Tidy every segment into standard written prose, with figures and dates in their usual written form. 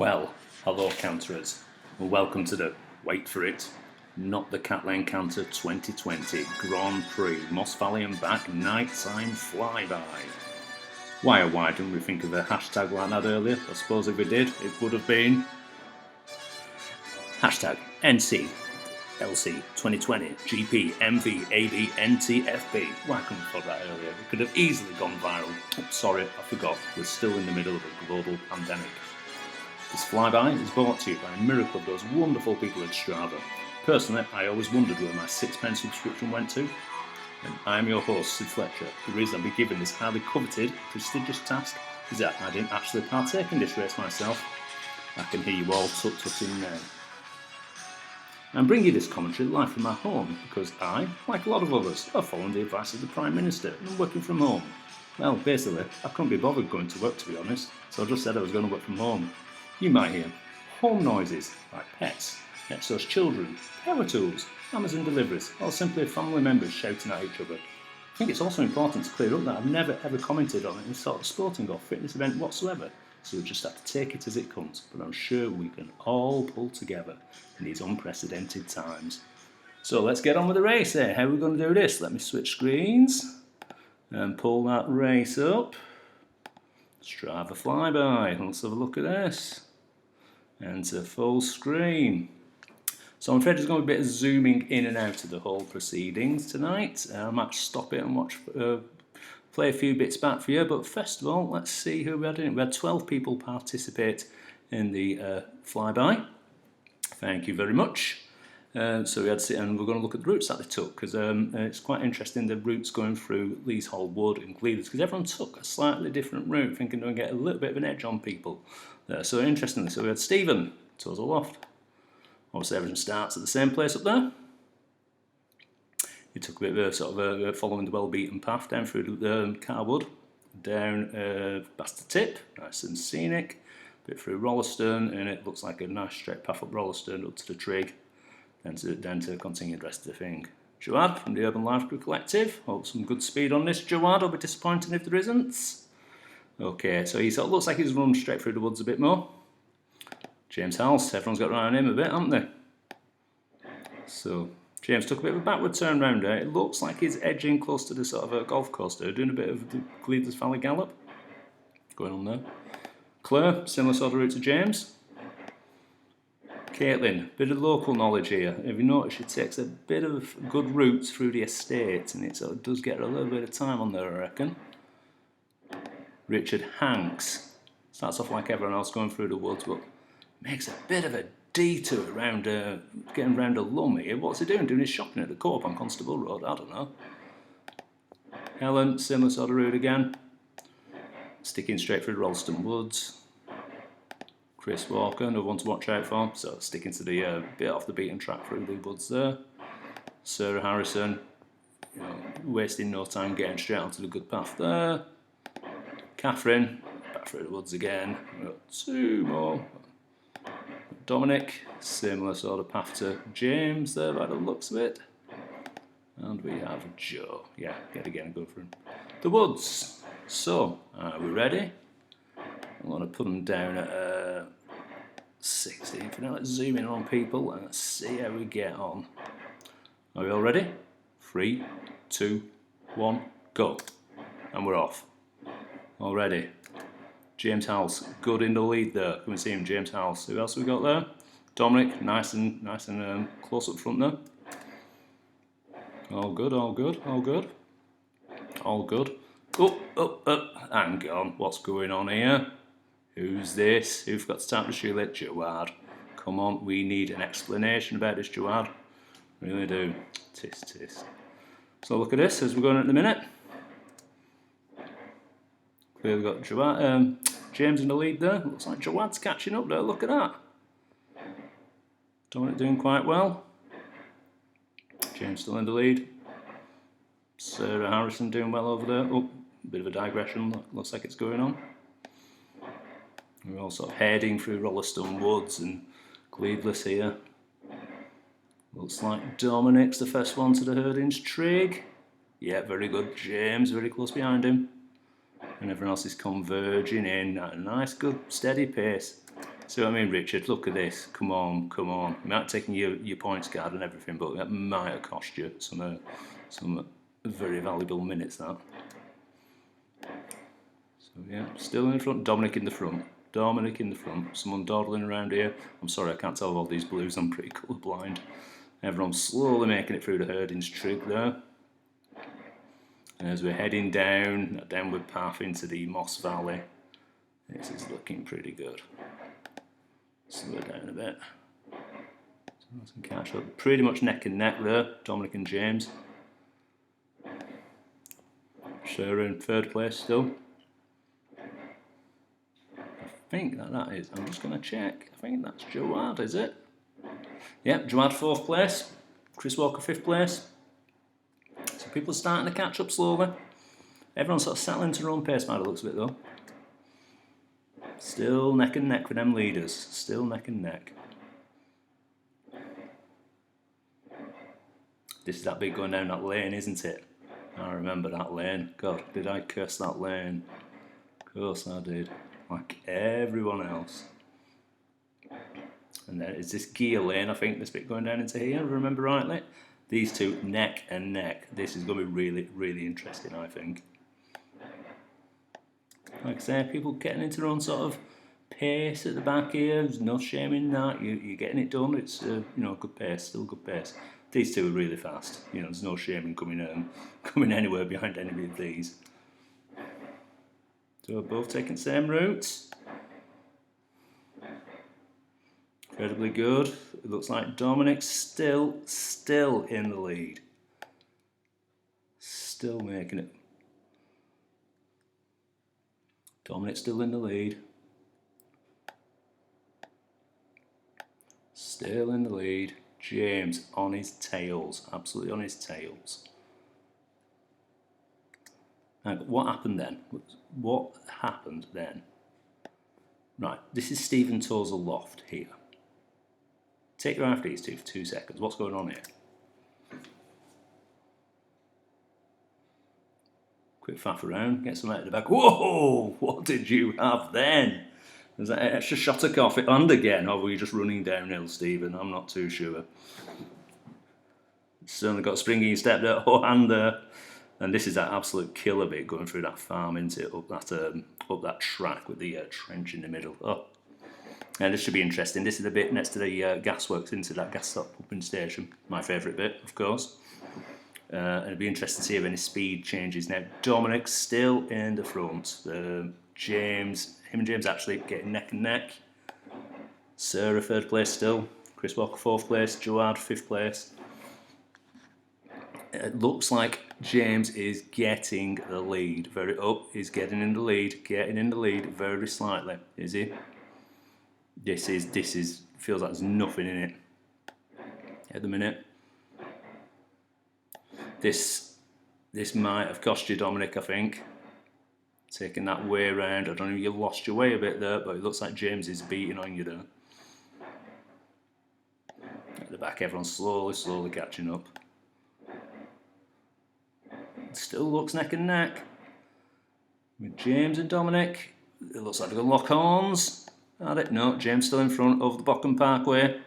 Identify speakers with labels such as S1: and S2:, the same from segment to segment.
S1: Well, hello Canterers, and welcome to the, wait for it, not the Cat Lane Canter 2020 Grand Prix Moss Valley and back nighttime flyby. Why didn't we think of a hashtag like that earlier? I suppose if we did, it would have been hashtag NCLC 2020 GP MV AB NTFB. Why couldn't we thought that earlier? It could have easily gone viral. Oh, sorry, I forgot. We're still in the middle of a global pandemic. This flyby is brought to you by a miracle of those wonderful people at Strava. Personally, I always wondered where my £6 subscription went to. And I'm your host, Sid Fletcher. The reason I'll be given this highly coveted, prestigious task is that I didn't actually partake in this race myself. I can hear you all tut-tutting now. I'm bringing you this commentary live from my home because I, like a lot of others, are following the advice of the Prime Minister and working from home. Well, basically, I couldn't be bothered going to work, to be honest, so I just said I was going to work from home. You might hear home noises like pets, next door's children, power tools, Amazon deliveries, or simply family members shouting at each other. I think it's also important to clear up that I've never ever commented on any sort of sporting or fitness event whatsoever, so we just have to take it as it comes, but I'm sure we can all pull together in these unprecedented times. So let's get on with the race here. How are we going to do this? Let me switch screens and pull that race up. Strava flyby, let's have a look at this. Enter full screen. So I'm afraid there's going to be a bit of zooming in and out of the whole proceedings tonight. I might stop it and play a few bits back for you, but first of all, let's see who we had in it. We had 12 people participate in the flyby. Thank you very much. So we had to sit and we're going to look at the routes that they took because it's quite interesting the routes going through Leeshold Wood and Cleveders because everyone took a slightly different route, thinking they'll get a little bit of an edge on people. So interestingly, so we had Stephen, Tozer-loft. Obviously everyone starts at the same place up there. He took a bit of a sort of following the well-beaten path down through the Carwood, down past the tip, nice and scenic, a bit through Rollaston, and it looks like a nice straight path up Rollaston up to the Trig. Down to continue the rest of the thing. Jawad from the Urban Life Group Collective. Hope some good speed on this, Jawad. I'll be disappointed if there isn't. Okay, so he sort of looks like he's run straight through the woods a bit more. James House, everyone's got around him a bit, haven't they? So James took a bit of a backward turn round there. It looks like he's edging close to the sort of a golf course there, doing a bit of the Cleveders Valley Gallop. Going on there. Claire, similar sort of route to James. Caitlin, bit of local knowledge here. If you notice, she takes a bit of good routes through the estate, and it sort of does get her a little bit of time on there, I reckon. Richard Hanks starts off like everyone else going through the woods, but makes a bit of a detour around, getting round a lum here. What's he doing? Doing his shopping at the Co-op on Constable Road? I don't know. Helen, similar sort of route again. Sticking straight through Rollston Woods. Chris Walker, another one to watch out for, so sticking to the bit off the beaten track through the woods there. Sarah Harrison, wasting no time getting straight onto the good path there. Catherine, back through the woods again. We've got two more. Dominic, similar sort of path to James there by the looks of it. And we have Joe, yeah, yet again go through the woods. So, are we ready? I'm going to put them down at 16 for now. Let's zoom in on people and let's see how we get on. Are we all ready? 3, 2, 1, go. And we're off. All ready. James House, good in the lead there. Can we see him, James House? Who else have we got there? Dominic, nice and close up front there. All good, all good, all good. All good. Hang on, what's going on here? Who's this? Who forgot to tap the shoelace? Jawad. Come on, we need an explanation about this, Jawad. Really do. Tis. So look at this as we're going at the minute. We've got Jawad, James in the lead there. Looks like Jawad's catching up there. Look at that. Dominic doing quite well. James still in the lead. Sarah Harrison doing well over there. Oh, bit of a digression. Looks like it's going on. We're all sort of heading through Rollaston Woods and Cleveders here. Looks like Dominic's the first one to the Herdings Trig. Yeah, very good. James very close behind him. And everyone else is converging in at a nice, good, steady pace. See what I mean, Richard? Look at this. Come on, come on. You might have taken your points card and everything, but that might have cost you some very valuable minutes, that. So, yeah, still in the front. Dominic in the front. Dominic in the front. Someone dawdling around here. I'm sorry, I can't tell all these blues. I'm pretty colourblind. Everyone's slowly making it through the Herdings trig there. And as we're heading down that downward path into the Moss Valley, this is looking pretty good. Slow it down a bit. So I can catch up. Pretty much neck and neck there, Dominic and James. Sarah in third place still. I think that is. I'm just going to check. I think that's Joad, is it? Yep, Joad fourth place. Chris Walker fifth place. So people are starting to catch up slowly. Everyone's sort of settling to their own pace by the looks of it though. Still neck and neck with them leaders. Still neck and neck. This is that bit going down that lane, isn't it? I remember that lane. God, did I curse that lane? Of course I did. Like everyone else. And then is this gear lane, I think, this bit going down into here, if I remember rightly. These two neck and neck. This is going to be really, really interesting, I think. Like I say, people getting into their own sort of pace at the back here. There's no shame in that. You're getting it done. It's good pace, still good pace. These two are really fast. There's no shame in coming anywhere behind any of these. So we're both taking the same routes. Incredibly good. It looks like Dominic's still in the lead. Still making it. Dominic's still in the lead. Still in the lead. James on his tails. Absolutely on his tails. Now, what happened then? What happened then? Right, this is Stephen Tozer-loft here. Take your eye off these two for 2 seconds. What's going on here? Quick faff around, get some out of the back. Whoa! What did you have then? Was that an extra shot of coffee and again, or were you just running downhill, Stephen? I'm not too sure. Certainly got a springy step there, and there. And this is that absolute killer bit going through that farm, isn't it? Up that track with the trench in the middle. Oh, and this should be interesting. This is the bit next to the gasworks, into that gas stop pumping station. My favourite bit, of course. And it'd be interesting to see if any speed changes now. Dominic's still in the front. James, him and James actually getting neck and neck. Sarah third place still. Chris Walker fourth place. Joad fifth place. It looks like James is getting the lead. He's getting in the lead very slightly. Is he? This is feels like there's nothing in it at the minute. This might have cost you, Dominic, I think. Taking that way around. I don't know if you lost your way a bit there, but it looks like James is beating on you there. At the back, everyone's slowly catching up. It still looks neck and neck. With James and Dominic. It looks like they're going to lock horns. At it? No, James still in front over the Bockham Parkway.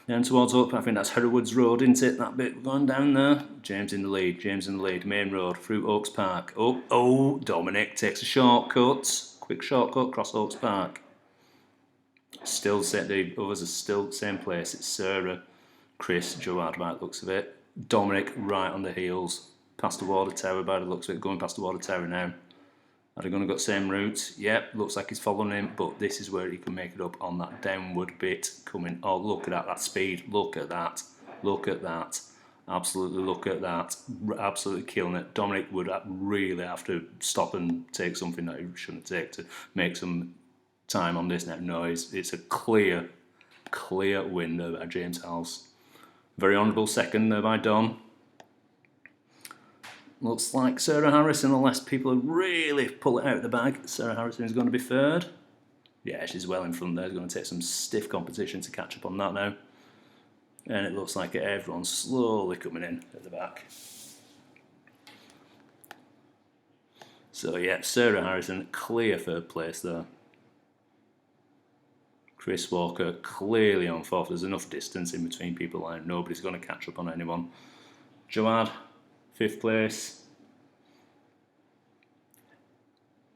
S1: Down towards up, I think that's Herewoods Road, isn't it? That bit going down there. James in the lead, main road, through Oaks Park. Oh, Dominic takes a shortcut. Quick shortcut, cross Oaks Park. Still set, the others are still same place. It's Sarah, Chris, Joad by the looks of it. Dominic right on the heels. Past the water tower by the looks of it, going past the water tower now. Are they going to go the same route? Yep, looks like he's following him, but this is where he can make it up on that downward bit coming. Oh, look at that speed. Look at that. Absolutely look at that. Absolutely killing it. Dominic would really have to stop and take something that he shouldn't take to make some time on this now. No, it's a clear win there by James House. Very honourable second there by Don. Looks like Sarah Harrison, unless people really pull it out of the bag. Sarah Harrison is going to be third. Yeah, she's well in front there. She's going to take some stiff competition to catch up on that now. And it looks like everyone's slowly coming in at the back. So yeah, Sarah Harrison, clear third place there. Chris Walker clearly on fourth. There's enough distance in between people and nobody's going to catch up on anyone. Joad, 5th place.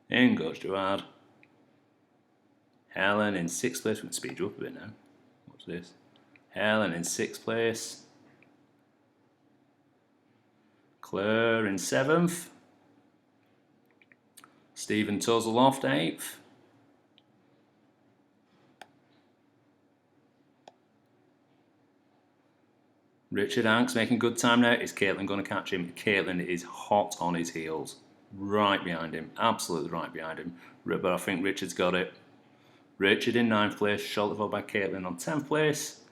S1: In goes Joad. Helen in 6th place. We can speed you up a bit now. What's this? Helen in 6th place. Claire in 7th. Stephen Tozer-loft 8th. Richard Hanks making good time now. Is Caitlin going to catch him? Caitlin is hot on his heels. Right behind him. Absolutely right behind him. But I think Richard's got it. Richard in 9th place. Shoulder followed by Caitlin on 10th place.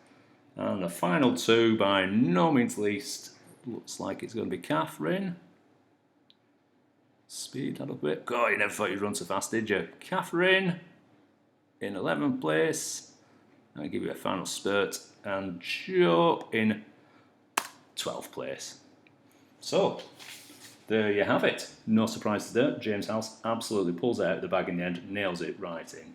S1: And the final 2, by no means least, looks like it's going to be Catherine. Speed that up a bit. God, you never thought you'd run so fast, did you? Catherine in 11th place. I'll give you a final spurt. And Joe in 12th place. So, there you have it. No surprises there. James House absolutely pulls it out of the bag in the end, nails it right in.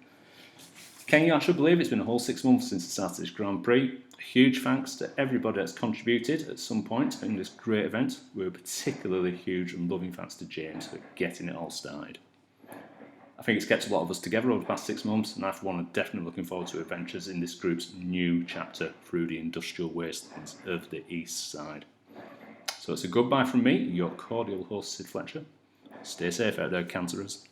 S1: Can you actually believe it's been a whole 6 months since the start of this Grand Prix? A huge thanks to everybody that's contributed at some point in this great event. We're particularly huge and loving thanks to James for getting it all started. I think it's kept a lot of us together over the past 6 months, and after one, I'm definitely looking forward to adventures in this group's new chapter through the industrial wastelands of the East Side. So it's a goodbye from me, your cordial host Sid Fletcher. Stay safe out there, Canterers.